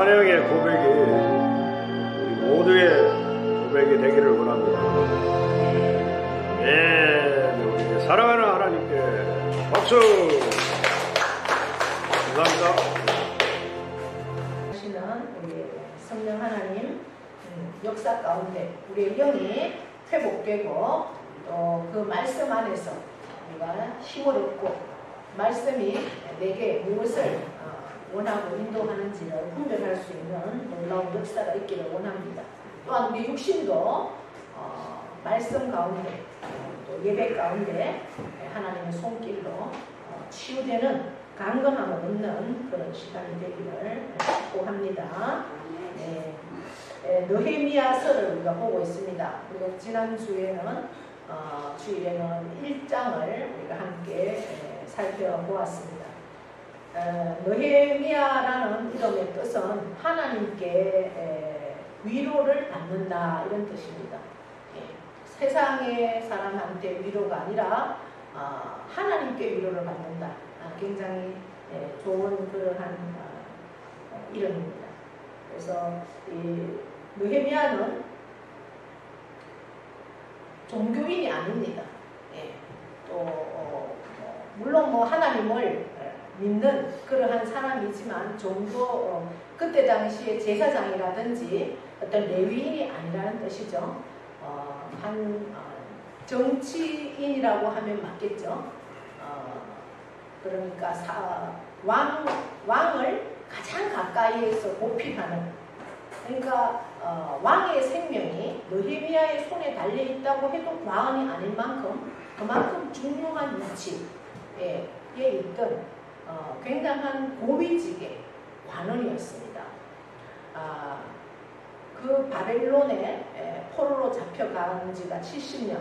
찬양의 고백이 우리 모두의 고백이 되기를 원합니다. 네, 우리 사랑하는 하나님께 박수! 감사합니다. 하시는 우리 성령 하나님 역사 가운데 우리의 영이 회복되고 또 그 말씀 안에서 우리가 힘을 얻고 말씀이 내게 무엇을 원하고 인도하는지를 분별할 수 있는 놀라운 역사가 있기를 원합니다. 또한 우리 육신도 말씀 가운데 또 예배 가운데 하나님의 손길로 치유되는 강건함을 얻는 그런 시간이 되기를 축복합니다. 네. 느헤미야서를 우리가 보고 있습니다. 그리고 지난주에는 주일에는 1장을 우리가 함께 살펴보았습니다. 느헤미야라는 이름의 뜻은 하나님께 위로를 받는다 이런 뜻입니다. 세상의 사람한테 위로가 아니라 하나님께 위로를 받는다. 굉장히 좋은 그러한 이름입니다. 그래서 이 느헤미야는 종교인이 아닙니다. 또 물론 뭐 하나님을 믿는 그러한 사람이지만 종교 그때 당시에 제사장이라든지 어떤 레위인이 아니라는 뜻이죠. 한 정치인이라고 하면 맞겠죠. 그러니까 왕을 가장 가까이에서 보필하는, 그러니까 왕의 생명이 느헤미야의 손에 달려 있다고 해도 과언이 아닐 만큼 그만큼 중요한 위치에 있던 굉장한 고위직의 관원이었습니다. 그 바벨론에 포로로 잡혀간 지가 70년,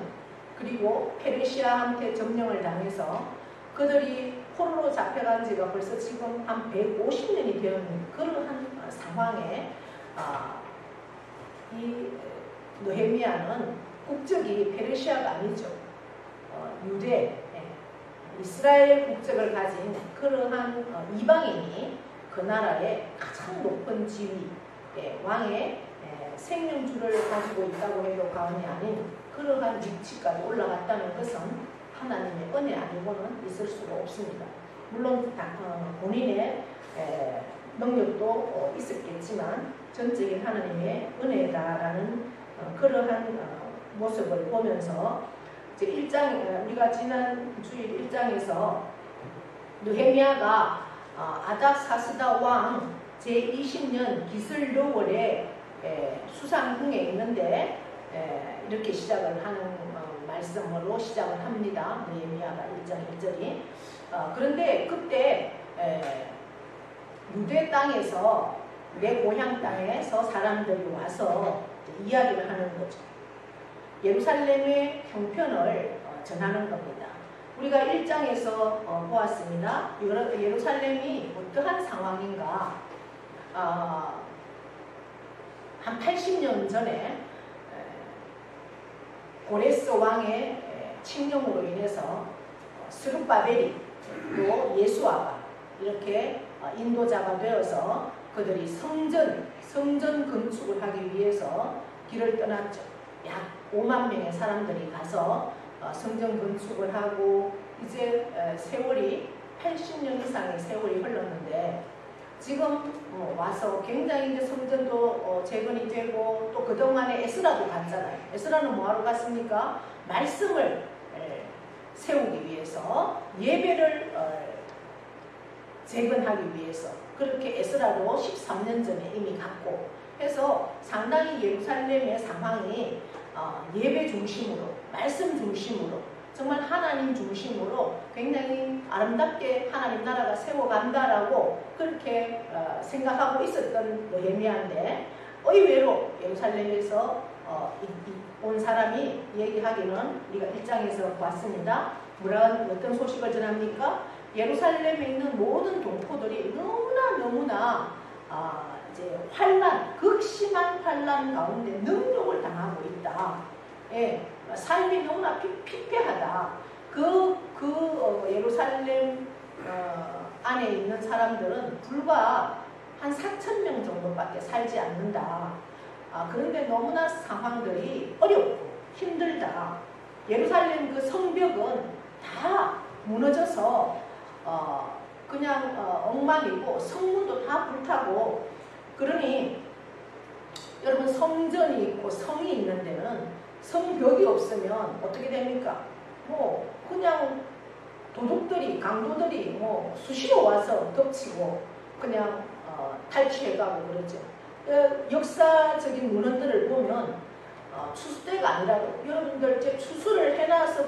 그리고 페르시아한테 점령을 당해서 그들이 포로로 잡혀간 지가 벌써 지금 한 150년이 되는 그러한 상황에 이 느헤미야는 국적이 페르시아가 아니죠. 유대, 이스라엘 국적을 가진 그러한 이방인이 그 나라의 가장 높은 지위, 왕의 생명줄을 가지고 있다고 해도 과언이 아닌 그러한 위치까지 올라갔다는 것은 하나님의 은혜 아니고는 있을 수가 없습니다. 물론 본인의 능력도 있었겠지만 전적인 하나님의 은혜다라는 그러한 모습을 보면서 이제 1장, 우리가 지난 주일 1장에서 느헤미야가 아닥사스다 왕 제20년 기슬르월에 수상궁에 있는데 이렇게 시작을 하는 말씀으로 시작을 합니다. 느헤미야가 1장 1절이. 그런데 그때 유대 땅에서, 내 고향 땅에서 사람들이 와서 이야기를 하는 거죠. 예루살렘의 형편을 전하는 겁니다. 우리가 1장에서 보았습니다. 예루살렘이 어떠한 상황인가. 한 80년 전에 고레스 왕의 칙령으로 인해서 스룹바벨이 또 예수아가 이렇게 인도자가 되어서 그들이 성전 건축을 하기 위해서 길을 떠났죠. 약 5만 명의 사람들이 가서 성전 건축을 하고 이제 세월이 80년 이상의 세월이 흘렀는데 지금 와서 굉장히 이제 성전도 재건이 되고 또 그동안에 에스라도 갔잖아요. 에스라는 뭐하러 갔습니까? 말씀을 세우기 위해서, 예배를 재건하기 위해서. 그렇게 에스라도 13년 전에 이미 갔고 해서 상당히 예루살렘의 상황이 예배 중심으로, 말씀 중심으로, 정말 하나님 중심으로 굉장히 아름답게 하나님 나라가 세워간다라고 그렇게 생각하고 있었던 느헤미야인데, 의외로 예루살렘에서 온 사람이 얘기하기는 우리가 1장에서 봤습니다. 어떤 소식을 전합니까? 예루살렘에 있는 모든 동포들이 너무나 이제 극심한 환난 가운데 능욕을 당하고 있다. 삶이 너무나 피폐하다. 예루살렘 안에 있는 사람들은 불과 한 4천 명 정도밖에 살지 않는다. 그런데 너무나 상황들이 어렵고 힘들다. 예루살렘 그 성벽은 다 무너져서 그냥 엉망이고 성문도 다 불타고, 그러니 여러분, 성전이 있고 성이 있는 데는 성벽이 없으면 어떻게 됩니까? 뭐 그냥 도둑들이, 강도들이 뭐 수시로 와서 덮치고 그냥 탈취해가고 그러죠. 역사적인 문헌들을 보면 추수 때가 아니라도 여러분들 이제 추수를 해놔서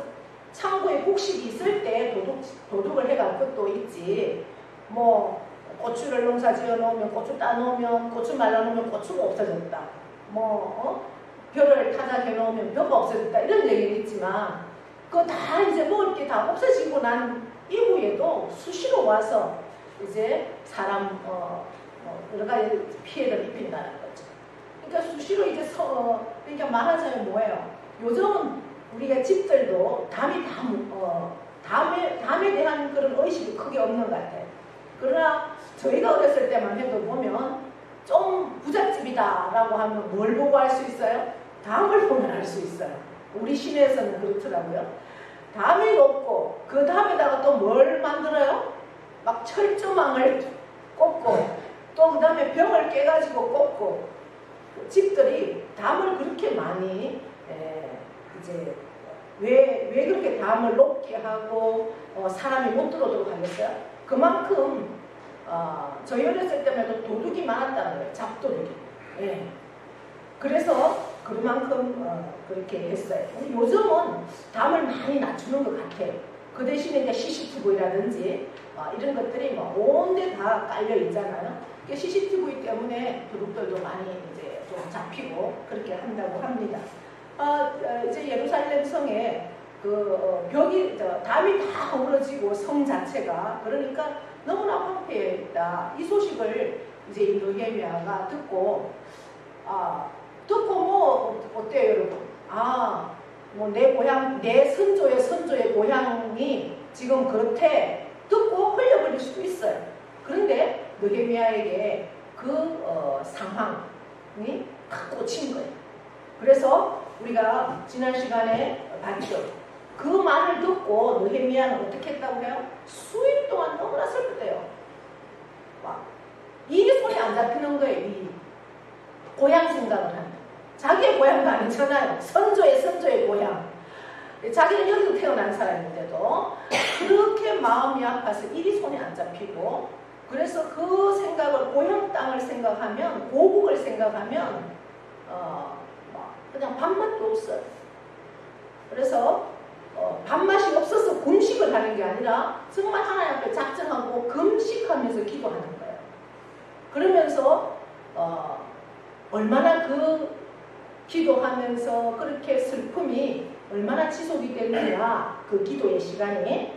창고에 곡식이 있을 때 도둑을 해갈 것도 있지. 뭐 고추를 농사 지어 놓으면 고추 따 놓으면, 고추 말라 놓으면 고추가 없어졌다. 벼를 타작해 놓으면 벼가 없어졌다. 이런 얘기는 있지만 그거 다 이제 먹을 게 다 없어지고 난 이후에도 수시로 와서 이제 사람 여러 가지 피해를 입힌다는 거죠. 그러니까 수시로 이제 그러니까 말하자면 뭐예요? 요즘은 우리가 집들도 담에 대한 그런 의식이 크게 없는 것 같아요. 그러나 저희가 어렸을 때만 해도 보면 좀 부잣집이다라고 하면 뭘 보고 알 수 있어요? 담을 보면 알 수 있어요. 우리 시내에서는 그렇더라고요. 담이 높고 그 담에다가 또 뭘 만들어요? 막 철조망을 꽂고 또 그 다음에 벽을 깨가지고 꽂고, 집들이 담을 그렇게 많이 이제 왜 그렇게 담을 높게 하고 사람이 못 들어오도록 하겠어요? 그만큼 저희 어렸을 때만 해도 도둑이 많았다는 거예요. 잡도둑이. 예. 그래서 그만큼 그렇게 했어요. 요즘은 담을 많이 낮추는 것 같아요. 그 대신에 이제 CCTV라든지 이런 것들이 뭐 온데 다 깔려 있잖아요. CCTV 때문에 도둑들도 많이 이제 좀 잡히고 그렇게 한다고 합니다. 이제 예루살렘 성에 그 담이 다 허물어지고 성 자체가, 그러니까 너무나 황폐해 있다. 이 소식을 이제 이 느헤미야가 듣고 뭐 어때요, 여러분? 뭐 내 고향, 내 선조의 고향이 지금 그렇대. 듣고 흘려버릴 수도 있어요. 그런데 느헤미야에게 그 상황이 딱 꽂힌 거예요. 그래서 우리가 지난 시간에 봤죠. 그 말을 듣고 느헤미야는 어떻게 했다고 해요? 수일 동안 너무나 슬프대요. 일이 손에 안 잡히는 거예요. 이 고향 생각을 한다. 자기의 고향도 아니잖아요. 선조의 고향. 자기는 여기서 태어난 사람인데도 그렇게 마음이 아파서 일이 손에 안 잡히고, 그래서 그 생각을, 고향 땅을 생각하면, 고국을 생각하면 그냥 밥맛도 없어요. 그래서 밥맛이 없어서 금식을 하는 게 아니라 정말 하나님 앞에 작정하고 금식하면서 기도하는 거예요. 그러면서 얼마나 그 기도하면서 그렇게 슬픔이 얼마나 지속이 됐느냐, 그 기도의 시간이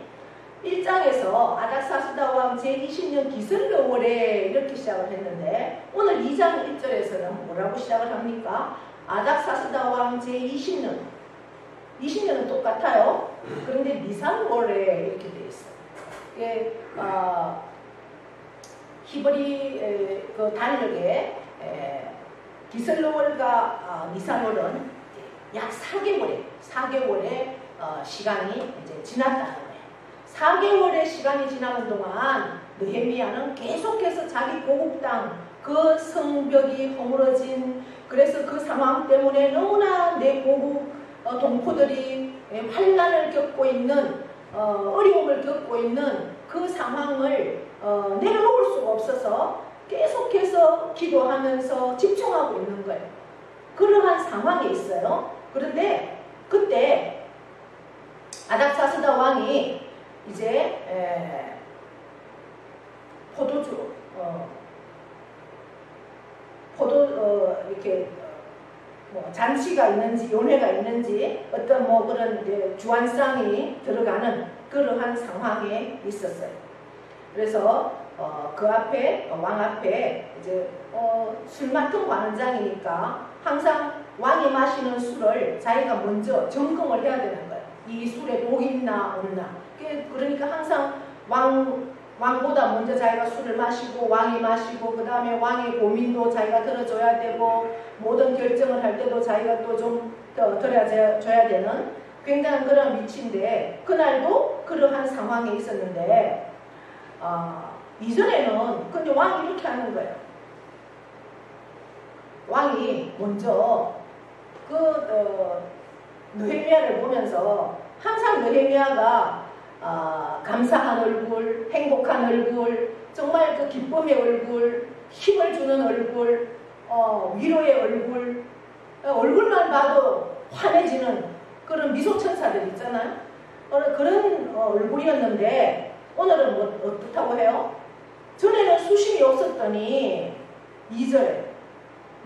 1장에서 아닥사스다 왕 제20년 기슬르월에 이렇게 시작을 했는데, 오늘 2장 1절에서는 뭐라고 시작을 합니까? 아닥사스다 왕 제20년, 20년은 똑같아요. 그런데 니산월에 이렇게 되어 있어요. 이게 히브리 그 달력에 기슬르월과 니산월은 약 4개월의 시간이 이제 지났다는 거예요. 4개월의 시간이 지나는 동안 느헤미야는 계속해서 자기 고국 땅, 그 성벽이 허물어진, 그래서 그 상황 때문에 너무나 내 고국 동포들이 환난을 겪고 있는, 어려움을 겪고 있는 그 상황을 내려놓을 수가 없어서 계속해서 기도하면서 집중하고 있는 거예요. 그러한 상황에 있어요. 그런데 그때 아닥사스다 왕이 이제 이렇게 뭐 잔치가 있는지 연회가 있는지 어떤 뭐 그런 이제 주안상이 들어가는 그러한 상황에 있었어요. 그래서 그 앞에 왕 앞에 이제 술 맡은 관원장이니까 항상 왕이 마시는 술을 자기가 먼저 점검을 해야 되는 거예요. 이 술에 독이 있나 없나. 그러니까 항상 왕 왕보다 먼저 자기가 술을 마시고 왕이 마시고 그 다음에 왕의 고민도 자기가 들어줘야 되고 모든 결정을 할 때도 자기가 또 좀 들어줘야 되는 굉장한 그런 위치인데 그날도 그러한 상황에 있었는데 이전에는 근데 왕이 이렇게 하는 거예요. 왕이 먼저 느헤미야를 보면서 항상 느헤미야가 감사한 얼굴, 행복한 얼굴, 정말 그 기쁨의 얼굴, 힘을 주는 얼굴, 위로의 얼굴, 얼굴만 봐도 환해지는 그런 미소천사들 있잖아요. 그런 얼굴이었는데 오늘은 어떻다고 해요? 전에는 수심이 없었더니 2절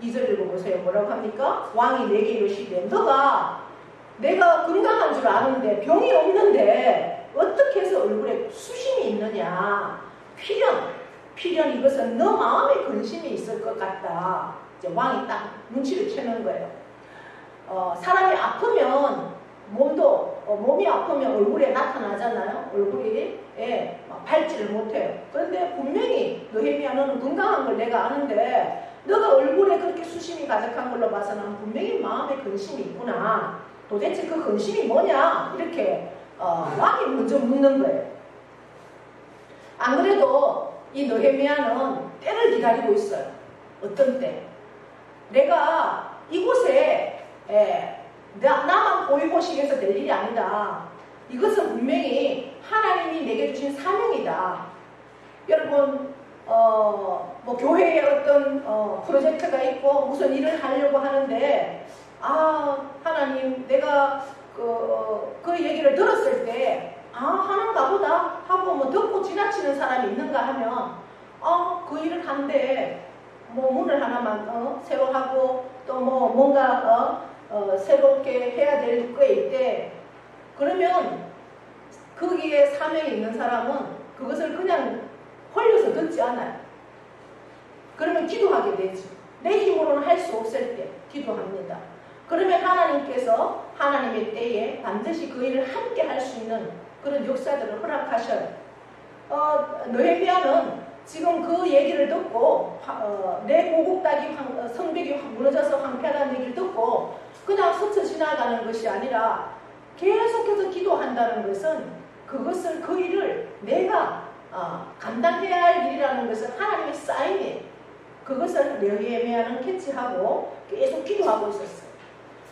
읽어보세요. 뭐라고 합니까? 왕이 내게 이르시되 너가 내가 건강한 줄 아는데 병이 없는데 어떻게 해서 얼굴에 수심이 있느냐. 필연 이것은 너 마음에 근심이 있을 것 같다. 이제 왕이 딱 눈치를 채는 거예요. 사람이 아프면 몸이 아프면 얼굴에 나타나잖아요. 얼굴이 밝지를 못해요. 그런데 분명히 느헤미야 너는 건강한 걸 내가 아는데 너가 얼굴에 그렇게 수심이 가득한 걸로 봐서는 분명히 마음에 근심이 있구나. 도대체 그 근심이 뭐냐? 이렇게 왕이 먼저 묻는 거예요. 안 그래도 이 느헤미야는 때를 기다리고 있어요. 어떤 때? 내가 이곳에 나만 보이고식에서 될 일이 아니다. 이것은 분명히 하나님이 내게 주신 사명이다. 여러분 뭐 교회에 어떤 프로젝트가 있고 무슨 일을 하려고 하는데 하나님 내가 그 얘기를 들었을 때 하는가 보다 하고 뭐 듣고 지나치는 사람이 있는가 하면 그 일을 한데 뭐 문을 하나만 새로 하고 또 뭐 뭔가 새롭게 해야 될 거 있대. 그러면 거기에 사명이 있는 사람은 그것을 그냥 홀려서 듣지 않아요. 그러면 기도하게 되지. 내 힘으로는 할 수 없을 때 기도합니다. 그러면 하나님께서 하나님의 때에 반드시 그 일을 함께 할 수 있는 그런 역사들을 허락하셔요. 느헤미야는 지금 그 얘기를 듣고 내 고국닭이 성벽이 무너져서 황폐하다는 얘기를 듣고 그냥 스쳐 지나가는 것이 아니라 계속해서 기도한다는 것은 그것을 그 일을 내가 감당해야 할 일이라는 것은 하나님의 사인이에요. 그것을 느헤미야는 캐치하고 계속 기도하고 있었어요.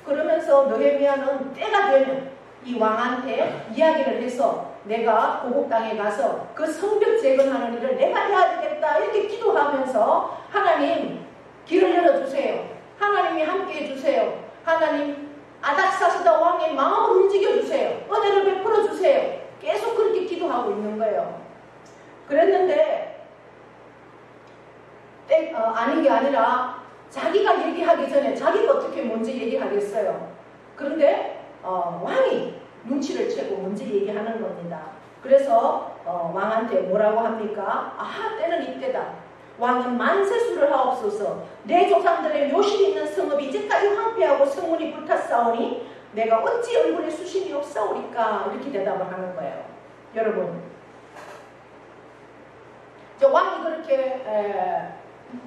그러면서 느헤미야는 때가 되면 이 왕한테 이야기를 해서 내가 고국 땅에 가서 그 성벽 재건하는 일을 내가 해야 되겠다 이렇게 기도하면서 하나님 길을 열어주세요. 하나님이 함께 해주세요. 하나님 아닥사스다 왕의 마음을 움직여주세요. 은혜를 베풀어주세요. 계속 그렇게 기도하고 있는 거예요. 그랬는데 아닌 게 아니라 자기가 얘기하기 전에 자기가 어떻게 먼저 얘기하겠어요. 그런데 왕이 눈치를 채고 먼저 얘기하는 겁니다. 그래서 왕한테 뭐라고 합니까? 때는 이때다. 왕은 만세수를 하옵소서. 내 조상들의 묘실이 있는 성읍이 이제까지 황폐하고 성문이 불탔사오니 내가 어찌 얼굴에 수심이 없사오리까? 이렇게 대답을 하는 거예요. 여러분 왕이 그렇게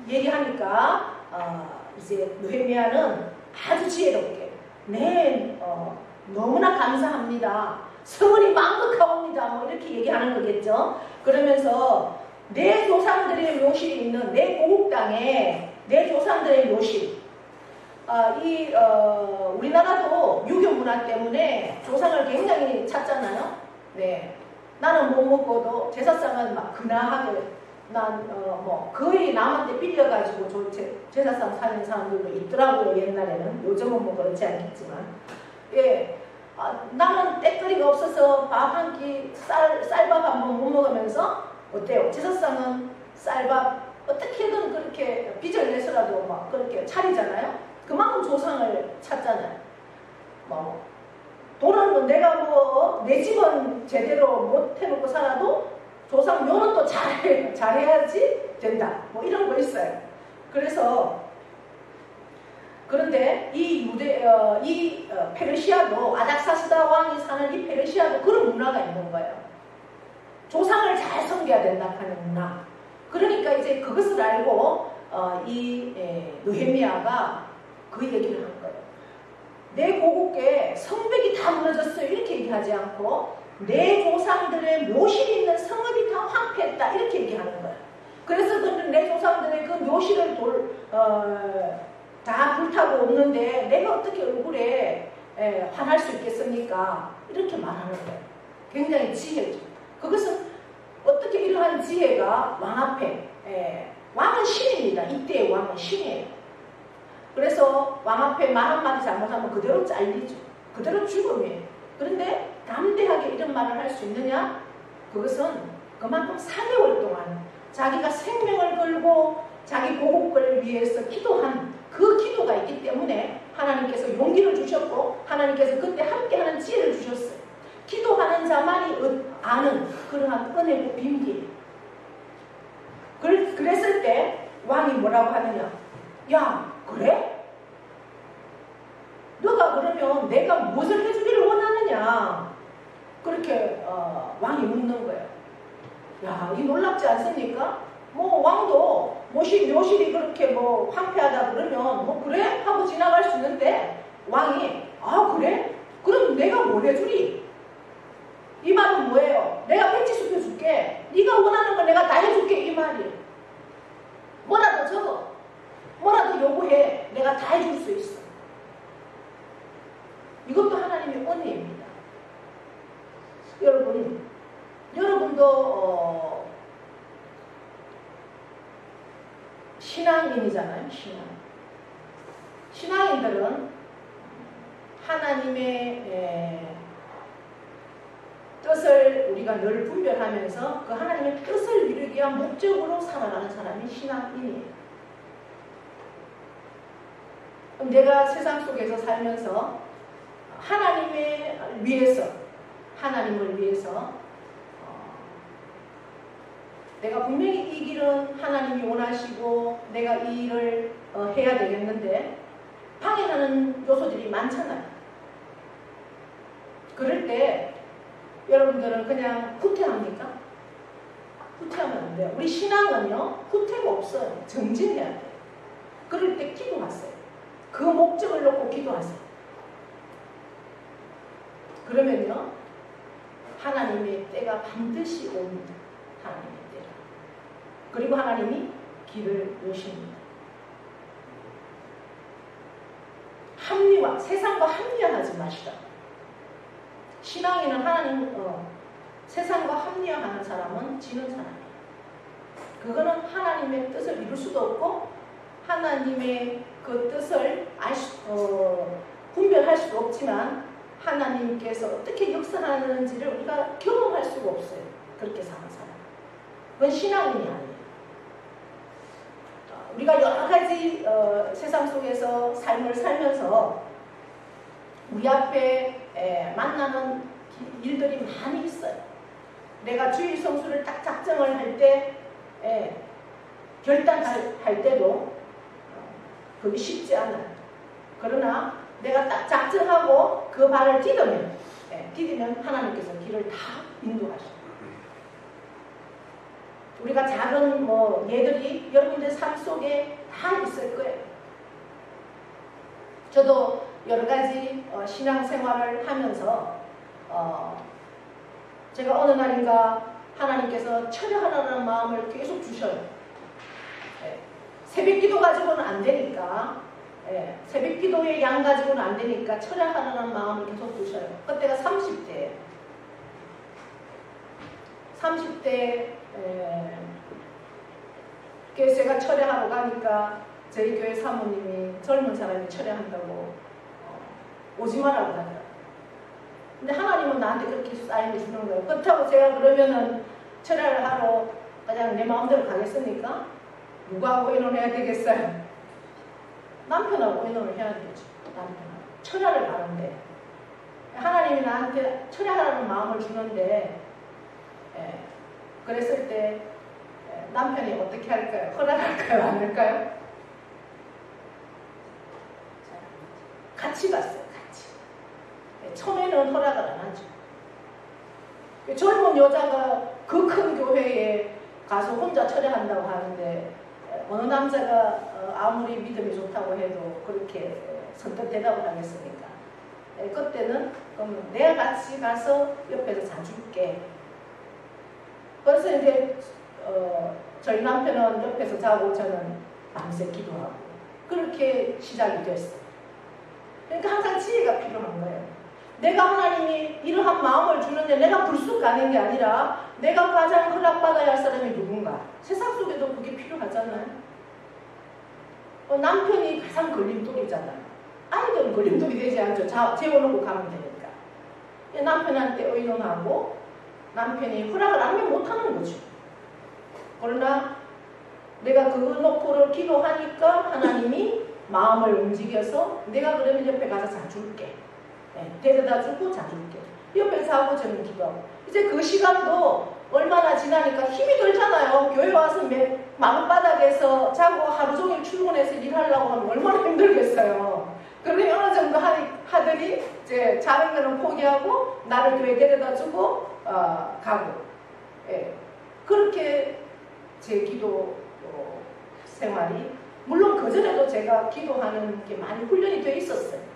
얘기하니까 이제 느헤미야는 아주 지혜롭게 너무나 감사합니다. 성은이 만극하옵니다. 뭐 이렇게 얘기하는 거겠죠. 그러면서 내 조상들의 묘실이 있는 내 고국 땅에 내 조상들의 묘실. 우리나라도 유교 문화 때문에 조상을 굉장히 찾잖아요. 네. 나는 못 먹고도 제사상은 막 근하하게 뭐 거의 남한테 빌려가지고 제사상 사는 사람들도 있더라고요. 옛날에는. 요즘은 뭐 그렇지 않겠지만. 예. 나는 때거리가 없어서 밥 한 끼 쌀밥 한 번 못 먹으면서 어때요? 제사상은 쌀밥 어떻게든 그렇게 빚을 내서라도 막 그렇게 차리잖아요. 그만큼 조상을 찾잖아요. 뭐 돈은 내가 뭐 내 집은 제대로 못 해놓고 살아도 조상 묘는 또 잘해야지 된다. 뭐 이런 거 있어요. 그런데 이 페르시아도 아닥사스다 왕이 사는 이 페르시아도 그런 문화가 있는 거예요. 조상을 잘 섬겨야 된다 하는구나. 그러니까 이제 그것을 알고 느헤미야가 그 얘기를 한 거예요. 내 고국에 성벽이 다 무너졌어요. 이렇게 얘기하지 않고 내 조상들의 묘실이 있는 성읍이 다 황폐했다. 이렇게 얘기하는 거예요. 그래서 내 조상들의 그 묘실을 다 불타고 없는데 내가 어떻게 얼굴에 환할 수 있겠습니까? 이렇게 말하는 거예요. 굉장히 지혜죠. 그것은 어떻게 이러한 지혜가 왕 앞에 왕은 신입니다. 이때의 왕은 신이에요. 그래서 왕 앞에 말 한마디 잘못하면 그대로 잘리죠. 그대로 죽음이에요. 그런데 담대하게 이런 말을 할 수 있느냐? 그것은 그만큼 4개월 동안 자기가 생명을 걸고 자기 고국을 위해서 기도한 그 기도가 있기 때문에 하나님께서 용기를 주셨고 하나님께서 그때 함께하는 지혜를 주셨어요. 기도하는 자만이 아는 그러한 은혜고 비밀이에요. 그랬을 때 왕이 뭐라고 하느냐? 야, 그래? 너가 그러면 내가 무엇을 해주기를 원하느냐? 그렇게 왕이 묻는 거예요. 야, 이 놀랍지 않습니까? 뭐 왕도 묘실이 그렇게 황폐하다 그러면 그래? 하고 지나갈 수 있는데 왕이 아, 그래? 그럼 내가 뭘 해주리? 이 말은 뭐예요? 내가 백지수표 줄게. 네가 원하는 걸 내가 다 해줄게. 이 말이에요. 뭐라도 적어. 뭐라도 요구해. 내가 다 해줄 수 있어. 이것도 하나님의 은혜입니다. 여러분도 신앙인이잖아요. 신앙인들은 하나님의 뜻을 우리가 늘 분별하면서 그 하나님의 뜻을 이루기 위한 목적으로 살아가는 사람이 신앙인이에요. 그럼 내가 세상 속에서 살면서 하나님을 위해서 내가 분명히 이 길은 하나님이 원하시고 내가 이 일을 해야 되겠는데 방해하는 요소들이 많잖아요. 그럴 때 여러분들은 그냥 후퇴합니까? 후퇴하면 안 돼요. 우리 신앙은요, 후퇴가 없어요. 정진해야 돼요. 그럴 때 기도하세요. 그 목적을 놓고 기도하세요. 그러면요, 하나님의 때가 반드시 옵니다. 하나님의 때가. 그리고 하나님이 길을 여십니다. 세상과 합리화하지 마시라. 신앙인은 세상과 합리화하는 사람은 지는 사람이에요. 그거는 하나님의 뜻을 이룰 수도 없고 하나님의 그 뜻을 분별할 수도 없지만 하나님께서 어떻게 역사하는지를 우리가 경험할 수가 없어요. 그렇게 사는 사람. 그건 신앙인이 아니에요. 우리가 여러 가지 세상 속에서 삶을 살면서 우리 앞에 만나는 일들이 많이 있어요. 내가 주일 성수를 딱 작정을 할 때, 결단할 때도 그게 쉽지 않아요. 그러나 내가 딱 작정하고 그 발을 디디면 하나님께서 길을 다 인도하셔요. 우리가 작은 예들이 여러분들 삶 속에 다 있을 거예요. 저도 여러 가지 신앙생활을 하면서 제가 어느 날인가 하나님께서 철회하라는 마음을 계속 주셔요. 새벽 기도 가지고는 안 되니까, 새벽 기도의 양 가지고는 안 되니까 철회하라는 마음을 계속 주셔요. 그때가 30대예요. 30대 제가 철회하러 가니까 저희 교회 사모님이 젊은 사람이 철회한다고 오지 말라고 하더라고요. 근데 하나님은 나한테 그렇게 사인을 주는 거예요. 그렇다고 제가 그러면은 철회를 하러 그냥 내 마음대로 가겠습니까? 누구하고 의논해야 되겠어요? 남편하고 의논을 해야 되죠. 남편하고. 철회를 하는데 하나님이 나한테 철회하라는 마음을 주는데 그랬을 때 남편이 어떻게 할까요? 허락할까요? 안 할까요? 같이 갔어요. 같이. 처음에는 허락을 안 하죠. 젊은 여자가 그 큰 교회에 가서 혼자 철회한다고 하는데 어느 남자가 아무리 믿음이 좋다고 해도 그렇게 선뜻 대답을 하겠습니까? 그때는 그럼 내가 같이 가서 옆에서 자줄게. 그래서 이제 저희 남편은 옆에서 자고 저는 밤새 기도하고 그렇게 시작이 됐어요. 그러니까 항상 지혜가 필요한 거예요. 내가 하나님이 이러한 마음을 주는데 내가 불쑥 가는 게 아니라 내가 가장 허락받아야 할 사람이 누군가. 세상 속에도 그게 필요하잖아요. 남편이 가장 걸림돌이잖아요. 아이들은 걸림돌이 되지 않죠. 재워놓고 가면 되니까. 남편한테 의논하고 남편이 허락을 안 하면 못하는 거죠. 그러나 내가 그 놓고를 기도하니까 하나님이 마음을 움직여서 내가 그러면 옆에 가서 자줄게. 데려다 주고 자줄게. 옆에 자고 저는 기도하고. 이제 그 시간도 얼마나 지나니까 힘이 들잖아요. 교회 와서 마룻바닥에서 자고 하루 종일 출근해서 일하려고 하면 얼마나 힘들겠어요. 그러니 어느 정도 하더니 이제 자는 거는 포기하고 나를 교회 데려다 주고 가고. 그렇게 제 기도 생활이 물론 그전에도 제가 기도하는 게 많이 훈련이 돼 있었어요.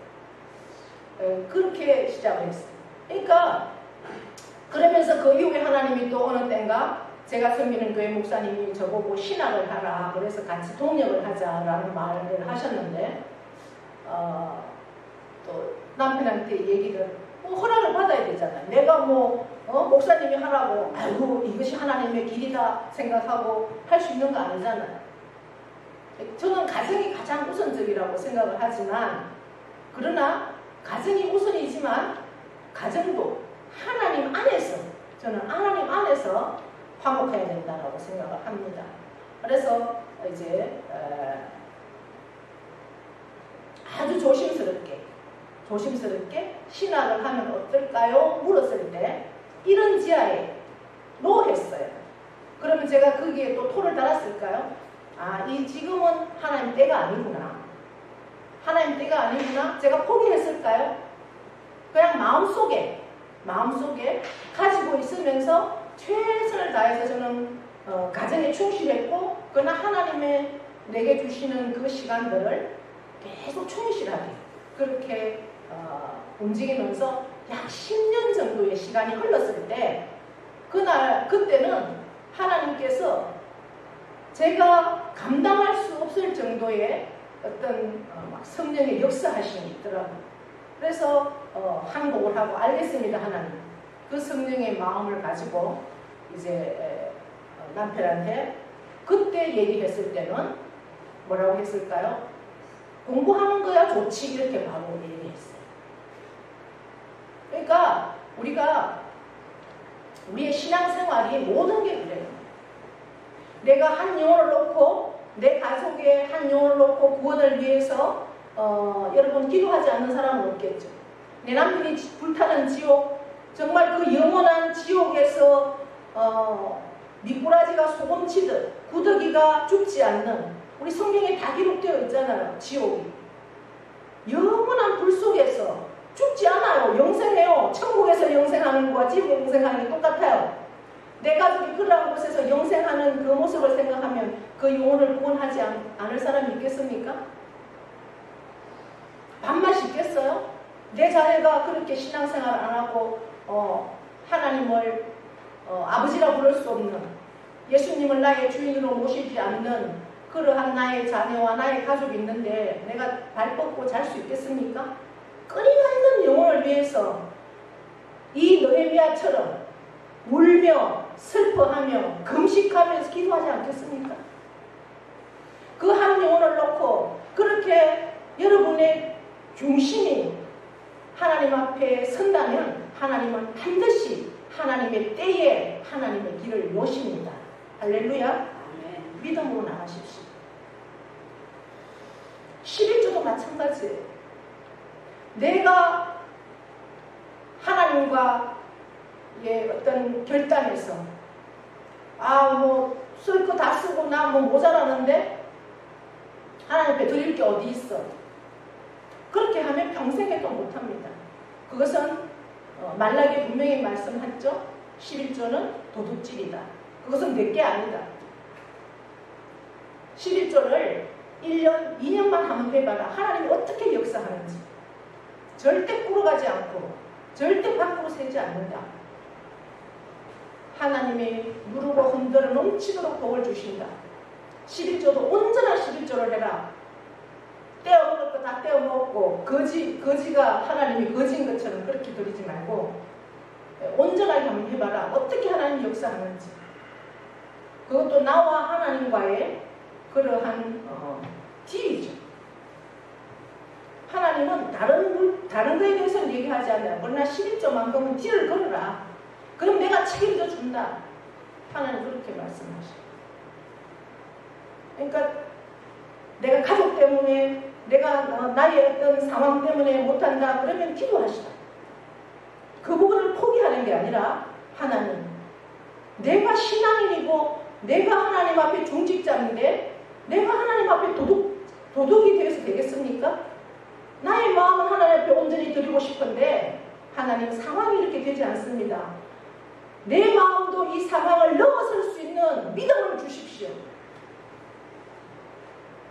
그렇게 시작을 했어요. 그러니까 그러면서 그 이후에 하나님이 또 어느 때인가 제가 섬기는 교회 목사님이 저보고 신학을 하라 그래서 같이 동력을 하자라는 말을 하셨는데 또 남편한테 얘기를 허락을 받아야 되잖아요. 내가 목사님이 하라고 아이고 이것이 하나님의 길이다 생각하고 할 수 있는 거 아니잖아요. 저는 가정이 가장 우선적이라고 생각을 하지만 그러나 가정이 우선이지만 가정도 하나님 안에서 저는 하나님 안에서 화목해야 된다고 생각을 합니다. 그래서 이제 아주 조심스럽게 신학을 하면 어떨까요? 물었을 때 이런 지하에 했어요. 그러면 제가 거기에 또 토를 달았을까요? 이 지금은 하나님 때가 아니구나. 하나님 때가 아니구나. 제가 포기했을까요? 그냥 마음속에 가지고 있으면서 최선을 다해서 저는 가정에 충실했고 그러나 하나님의 내게 주시는 그 시간들을 계속 충실하게 그렇게 움직이면서 약 10년 정도의 시간이 흘렀을 때 그때는 하나님께서 제가 감당할 수 없을 정도의 어떤 성령의 역사하심이 있더라고요. 그래서 항복을 하고 알겠습니다 하나님. 그 성령의 마음을 가지고 이제 남편한테 그때 얘기했을 때는 뭐라고 했을까요? 공부하는 거야 좋지 이렇게 바로 얘기했어요. 그러니까 우리의 신앙생활이 모든 게 그래요. 내가 한 영혼을 놓고 내 가족의 한 영혼을 놓고 구원을 위해서 여러분 기도하지 않는 사람은 없겠죠. 내 남편이 불타는 지옥 정말 그 영원한 지옥에서 미꾸라지가 소금치듯 구더기가 죽지 않는 우리 성경에 다 기록되어 있잖아요. 지옥이 영원한 불 속에서 죽지 않아요. 영생해요. 천국에서 영생하는 거와 지옥 영생하는 게 똑같아요. 내 가족이 그러한 곳에서 영생하는 그 모습을 생각하면 그 영혼을 구원하지 않을 사람이 있겠습니까? 밥맛이 있겠어요? 내 자녀가 그렇게 신앙생활을 안 하고 하나님을 아버지라 부를 수 없는 예수님을 나의 주인으로 모시지 않는 그러한 나의 자녀와 나의 가족이 있는데 내가 발 뻗고 잘 수 있겠습니까? 끊임없는 영혼을 위해서 이 느헤미야처럼 울며 슬퍼하며 금식하면서 기도하지 않겠습니까? 그 한 영혼을 놓고 그렇게 여러분의 중심이 하나님 앞에 선다면 하나님은 반드시 하나님의 때에 하나님의 길을 여십니다. 할렐루야. 믿음으로 나가십시오. 11조도 마찬가지예요. 내가 하나님과의 어떤 결단에서 쓸 거 다 쓰고 나 모자라는데 하나님 앞에 드릴 게 어디 있어. 그렇게 하면 평생 해도 못합니다. 그것은 말라기 분명히 말씀했죠. 11조는 도둑질이다. 그것은 내게 아니다. 11조를 1년, 2년만 하면 해봐라. 하나님이 어떻게 역사하는지. 절대 꾸러가지 않고 절대 밖으로 새지 않는다. 하나님이 누르고 흔들어 넘치도록 복을 주신다. 11조도 온전한 11조를 해라. 떼어먹을 거 다 떼어먹고 거지가 하나님이 거지인 것처럼 그렇게 드리지 말고 온전하게 한번 해봐라. 어떻게 하나님이 역사하는지. 그것도 나와 하나님과의 그러한 딜이죠. 하나님은 다른 거에 대해서는 얘기하지 않아요. 그러나 11조만큼은 딜을 걸어라. 그럼 내가 책임져 준다. 하나님 그렇게 말씀하셔요. 그러니까 내가 가족 때문에 내가 나의 어떤 상황 때문에 못한다 그러면 기도하시라. 그 부분을 포기하는 게 아니라 하나님 내가 신앙인이고 내가 하나님 앞에 중직자인데 내가 하나님 앞에 도둑이 되어서 되겠습니까? 나의 마음은 하나님 앞에 온전히 드리고 싶은데 하나님 상황이 이렇게 되지 않습니다. 내 마음도 이 상황을 넘어설 수 있는 믿음을 주십시오.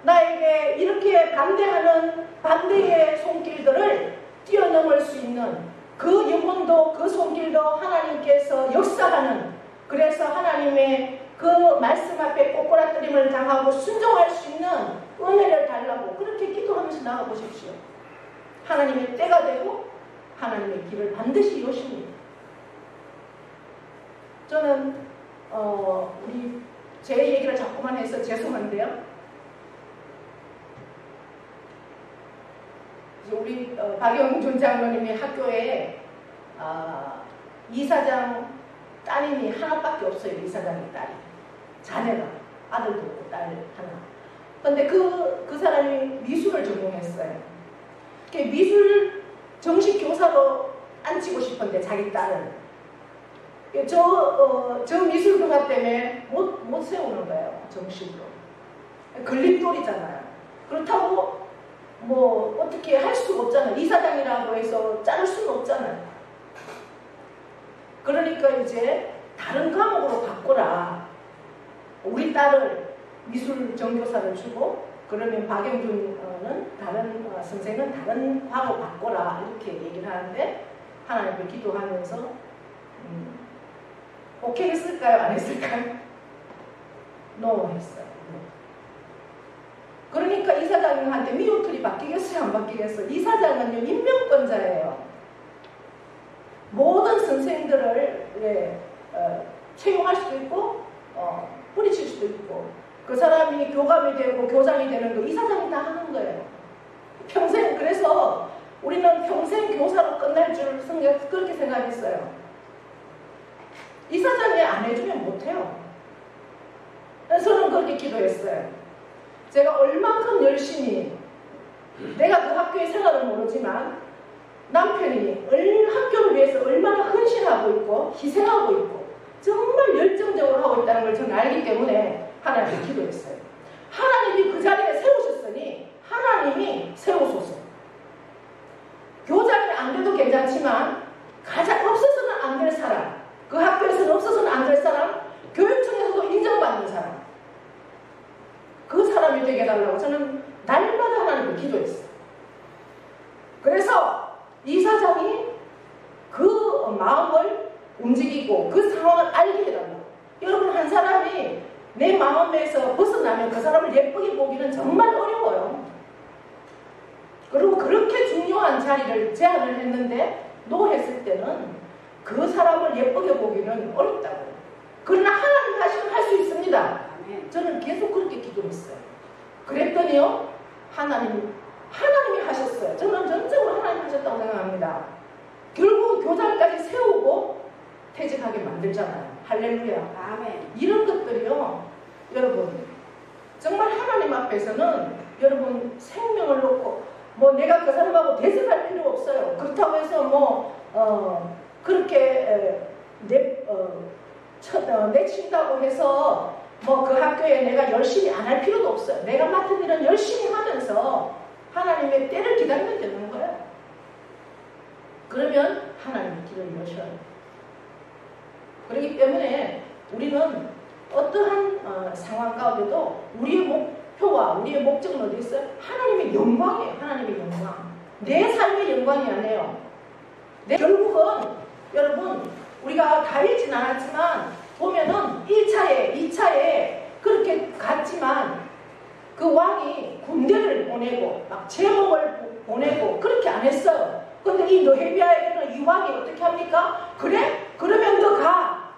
나에게 이렇게 반대하는 반대의 손길들을 뛰어넘을 수 있는 그 영광도 그 손길도 하나님께서 역사하는, 그래서 하나님의 그 말씀 앞에 꼬꾸라뜨림을 당하고 순종할 수 있는 은혜를 달라고 그렇게 기도하면서 나가보십시오. 하나님의 때가 되고 하나님의 길을 반드시 여십니다. 저는 제 얘기를 자꾸만 해서 죄송한데요. 우리 박영준 장로님이 학교에 이사장 따님이 하나밖에 없어요. 이사장의 딸이. 자녀가. 아들도 없고 딸 하나. 근데 그 사람이 미술을 전공했어요. 미술 정식 교사로 앉히고 싶은데 자기 딸을. 저 미술 교사 때문에 못 세우는 거예요. 정식으로. 걸림돌이잖아요. 그렇다고 뭐 어떻게 할 수가 없잖아요. 이사장이라고 해서 자를 수는 없잖아요. 그러니까 이제 다른 과목으로 바꾸라. 우리 딸을 미술 정교사를 주고 그러면 박영준은 다른 선생은 다른 과목 바꿔라 이렇게 얘기를 하는데 하나님께 기도하면서 오케이 했을까요? 안 했을까요? 노 했어요. 그러니까 이사장한테 미우틀이 바뀌겠어요? 안 바뀌겠어요? 이사장은요 임명권자예요. 모든 선생들을 채용할 수도 있고 뿌리칠 수도 있고 그 사람이 교감이 되고 교장이 되는 거 이사장이 다 하는 거예요. 평생. 그래서 우리는 평생 교사로 끝날 줄 그렇게 생각했어요. 이사장이 안 해주면 못해요. 저는 그렇게 기도했어요. 제가 얼만큼 열심히, 내가 그 학교의 생활은 모르지만 남편이 학교를 위해서 얼마나 헌신하고 있고 희생하고 있고 정말 열정적으로 하고 있다는 걸 저는 알기 때문에 하나님께 기도했어요. 하나님이 그 자리에 세우셨으니 하나님이 세우소서. 교장이 안 돼도 괜찮지만 가장 없어서는 안 될 사람, 그 학교에서는 없어서는 안 될 사람, 교육청에서도 인정받는 사람, 그 사람이 되게 해달라고 저는 날마다 하나님께 기도했어요. 그래서 이사장이 그 마음을 움직이고 그 상황을 알게 해달라고. 여러분, 한 사람이 내 마음에서 벗어나면 그 사람을 예쁘게 보기는 정말 어려워요. 그리고 그렇게 중요한 자리를 제안을 했는데 노 했을 때는 그 사람을 예쁘게 보기는 어렵다고요. 그러나 하나님 하시면 할 수 있습니다. 저는 계속 그렇게 기도했어요. 그랬더니요, 하나님이 하셨어요. 저는 전적으로 하나님 하셨다고 생각합니다. 결국 교장까지 세우고 퇴직하게 만들잖아요. 할렐루야. 아멘. 이런 것들이요, 여러분, 정말 하나님 앞에서는 여러분 생명을 놓고 뭐 내가 그 사람하고 대적할 필요 없어요. 그렇다고 해서 그렇게 내친다고 해서 그 학교에 내가 열심히 안 할 필요도 없어요. 내가 맡은 일은 열심히 하면서 하나님의 때를 기다리면 되는 거예요. 그러면 하나님의 길을 여셔요. 그렇기 때문에 우리는 어떠한 상황 가운데도 우리의 목표와 우리의 목적은 어디 있어요? 하나님의 영광이에요. 하나님의 영광. 내 삶의 영광이 아니에요. 결국은 여러분 우리가 다 읽진 않았지만 보면은 1차에 2차에 그렇게 갔지만 그 왕이 군대를 보내고 막 제목을 보내고 그렇게 안 했어요. 근데 이 느헤미야에게는 이 왕이 어떻게 합니까? 그래? 그러면 너 가.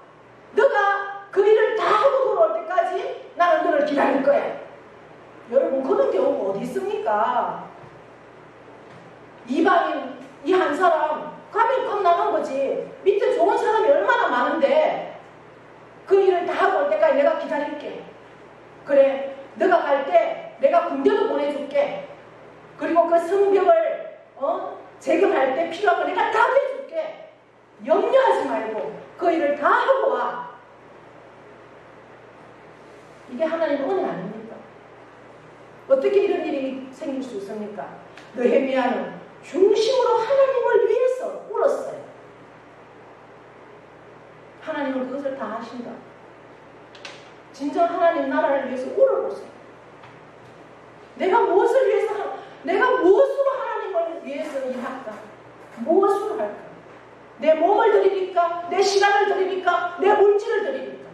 너가 그 일을 다 하고 돌아올 때까지 나는 너를 기다릴 거야. 여러분 그런 경우가 어디 있습니까? 이방인 이 한 사람 가면 끝나는 거지. 밑에 좋은 사람이 얼마나 많은데 그 일을 다 하고 올 때까지 내가 기다릴게. 그래 너가 갈 때 내가 군대도 보내줄게. 그리고 그 성벽을 재건할 때 필요한 거 내가 다 해줄게. 염려하지 말고 그 일을 다 하고 와. 이게 하나님의 은혜 아닙니까? 어떻게 이런 일이 생길 수 있습니까? 느헤미야는 중심으로 하나님을 위해서 울었어요. 하나님은 그것을 다 하신다. 진정 하나님 나라를 위해서 울어보세요. 내가 무엇을 위해서 내가 무엇으로 하나님을 위해서 일할까? 무엇으로 할까? 내 몸을 드리니까, 내 시간을 드리니까, 내 물질을 드리니까.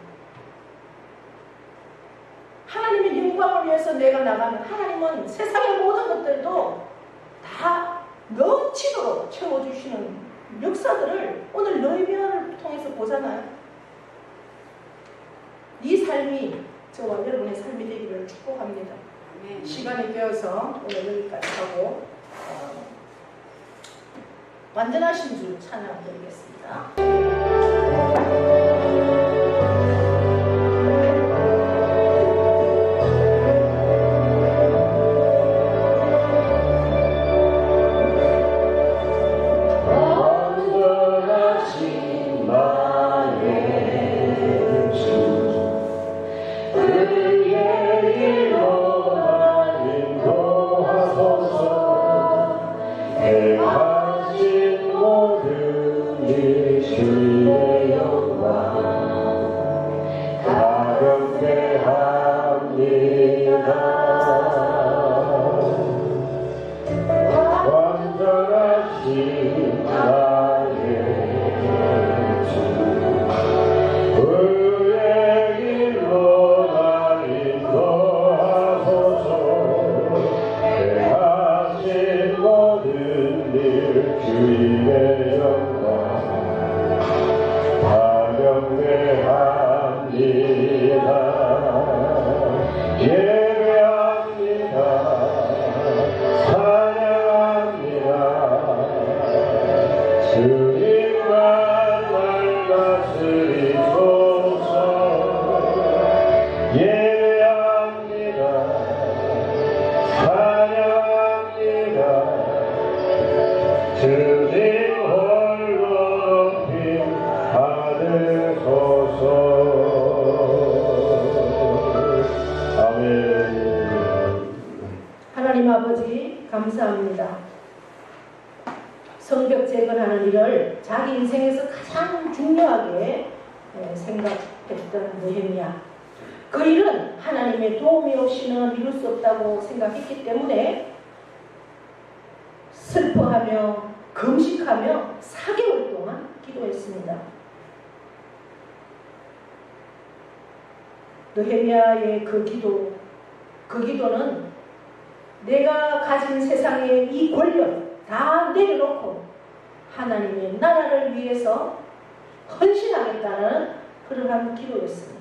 하나님의 영광을 위해서 내가 나가면 하나님은 세상의 모든 것들도 다 넘치도록 채워주시는 역사들을 오늘 느헤미야를 통해서 보잖아요. 이 삶이 저와 여러분의 삶이 되기를 축복합니다. 시간이 되어서 오늘 여기까지 하고 완전하신 주 찬양 드리겠습니다. 하나님 아버지 감사합니다. 성벽 재건하는 일을 자기 인생에서 가장 중요하게 생각했던 느헤미야. 그 일은 하나님의 도움이 없이는 이룰 수 없다고 생각했기 때문에 슬퍼하며 금식하며 4개월 동안 기도했습니다. 느헤미야의 그 기도는 내가 가진 세상의 이 권력 다 내려놓고 하나님의 나라를 위해서 헌신하겠다는 그러한 기도였습니다.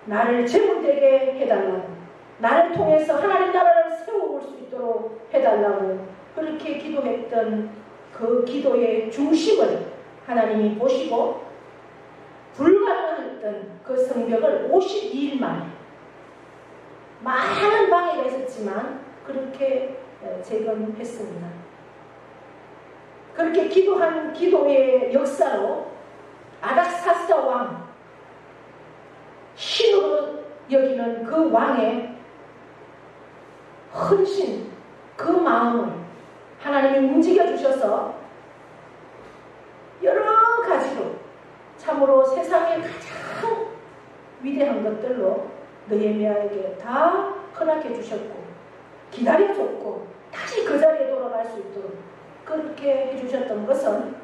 나를 재물되게 해달라고, 나를 통해서 하나님 나라를 세워볼 수 있도록 해달라고 그렇게 기도했던 그 기도의 중심을 하나님이 보시고 불가능했던 그 성벽을 52일 만에 많은 방해가 있었지만 그렇게 재건했습니다. 그렇게 기도한 기도의 역사로 아닥사스다 왕, 신으로 여기는 그 왕의 헌신, 그 마음을 하나님이 움직여 주셔서 여러 가지로 가장 위대한 것들로 느헤미야에게 다 허락해 주셨고 기다려줬고 다시 그 자리에 돌아갈 수 있도록 그렇게 해주셨던 것은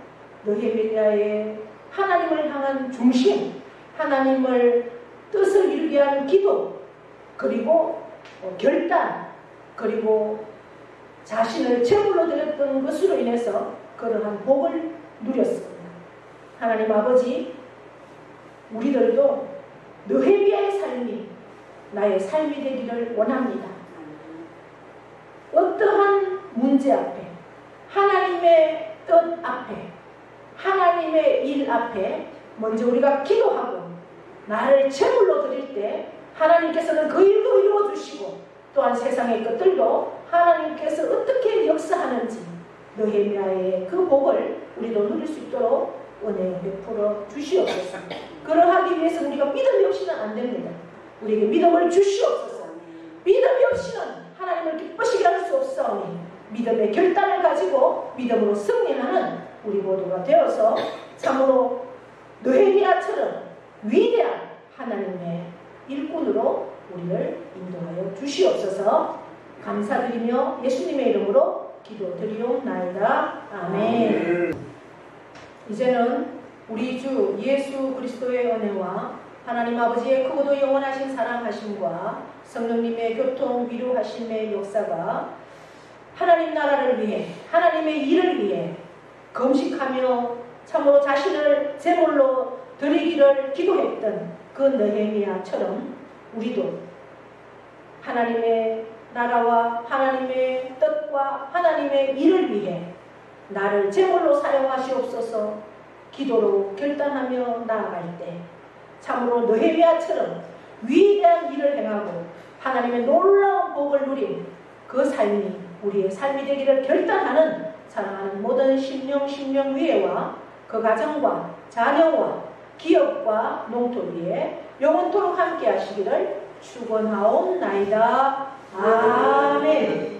느헤미야의 하나님을 향한 중심, 하나님을 뜻을 이루기 위한 기도, 그리고 결단, 그리고 자신을 제물로 드렸던 것으로 인해서 그러한 복을 누렸습니다. 하나님 아버지, 우리들도 느헤미야의 삶이 나의 삶이 되기를 원합니다. 어떠한 문제 앞에, 하나님의 뜻 앞에, 하나님의 일 앞에 먼저 우리가 기도하고 나를 제물로 드릴 때 하나님께서는 그 일도 이루어주시고 또한 세상의 것들도 하나님께서 어떻게 역사하는지 느헤미야의 그 복을 우리도 누릴 수 있도록 은혜 베풀어 주시옵소서. 그러하기 위해서 우리가 믿음이 없이는 안 됩니다. 우리에게 믿음을 주시옵소서. 믿음이 없이는 하나님을 기쁘시게 할 수 없사오니 믿음의 결단을 가지고 믿음으로 승리하는 우리 모두가 되어서 참으로 느헤미야처럼 위대한 하나님의 일꾼으로 우리를 인도하여 주시옵소서. 감사드리며 예수님의 이름으로 기도드리옵나이다. 아멘. 이제는 우리 주 예수 그리스도의 은혜와 하나님 아버지의 크고도 영원하신 사랑하심과 성령님의 교통 위로하심의 역사가 하나님 나라를 위해 하나님의 일을 위해 금식하며 참으로 자신을 제물로 드리기를 기도했던 그 느헤미야처럼 우리도 하나님의 나라와 하나님의 뜻과 하나님의 일을 위해 나를 제물로 사용하시옵소서 기도로 결단하며 나아갈 때 참으로 느헤미야처럼 위대한 일을 행하고 하나님의 놀라운 복을 누린 그 삶이 우리의 삶이 되기를 결단하는 사랑하는 모든 심령 위에와 그 가정과 자녀와 기업과 농토 위에 영원토록 함께 하시기를 축원하옵나이다. 아멘.